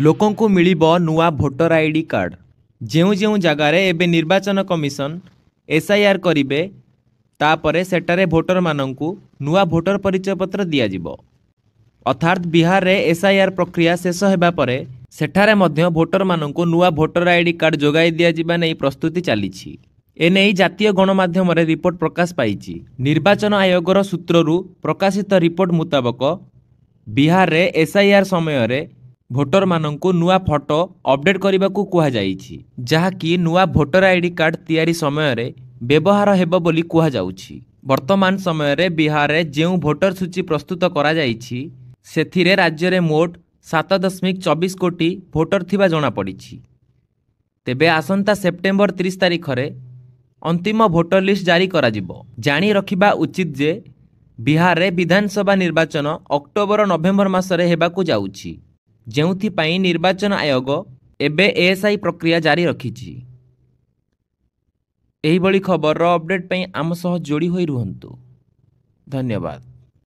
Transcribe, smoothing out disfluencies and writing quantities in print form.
लोकंकु मिलिबो नुआ voter ID card. जेउ जेउ जगार एबे निर्वाचन कमिशन एसआईआर करिबे तापरे सेटारे भोटर मानंकु नुआ भोटर परिचय पत्र दियाजिबो। अर्थात बिहार रे एसआईआर प्रक्रिया शेष हेबा परे सेठारे मध्य भोटर मानंकु नुआ भोटर आईडी कार्ड जोगाई दियाजिबा नै प्रस्तुति चालिछि। एने जातीय गणमाध्यम रे रिपोर्ट प्रकाश पाइछि। निर्वाचन आयोगर सूत्ररू प्रकाशित रिपोर्ट मुताबक बिहार रे एसआईआर समय रे भोटर मानंकु नुआ फोटो अपडेट करबाकू कुहा जाइछि, जहाकी नुआ भोटर आईडी कार्ड तैयारी समय रे व्यवहार हेबो बोली कुहा जाउछि। वर्तमान समय रे बिहार रे जेउ भोटर सूची प्रस्तुत करा जाइछि सेथिरे राज्य रे मोट 7.24 कोटी भोटर थिबा जणा पड़िछि। तेबे आसंता सेप्टेम्बर 30 तारिख रे अंतिम भोटर लिस्ट जारी करा जिवो। जानी रखिबा उचित जे बिहार रे विधानसभा निर्वाचन अक्टोबर नवेम्बर मासरे हेबाकू जाउछि, जेउथि पई निर्वाचन आयोग एबे एएसआई प्रक्रिया जारी रखिछि। एही बड़ी खबर अपडेट पई आम सह जोड़ी होई रुहंतु। धन्यवाद।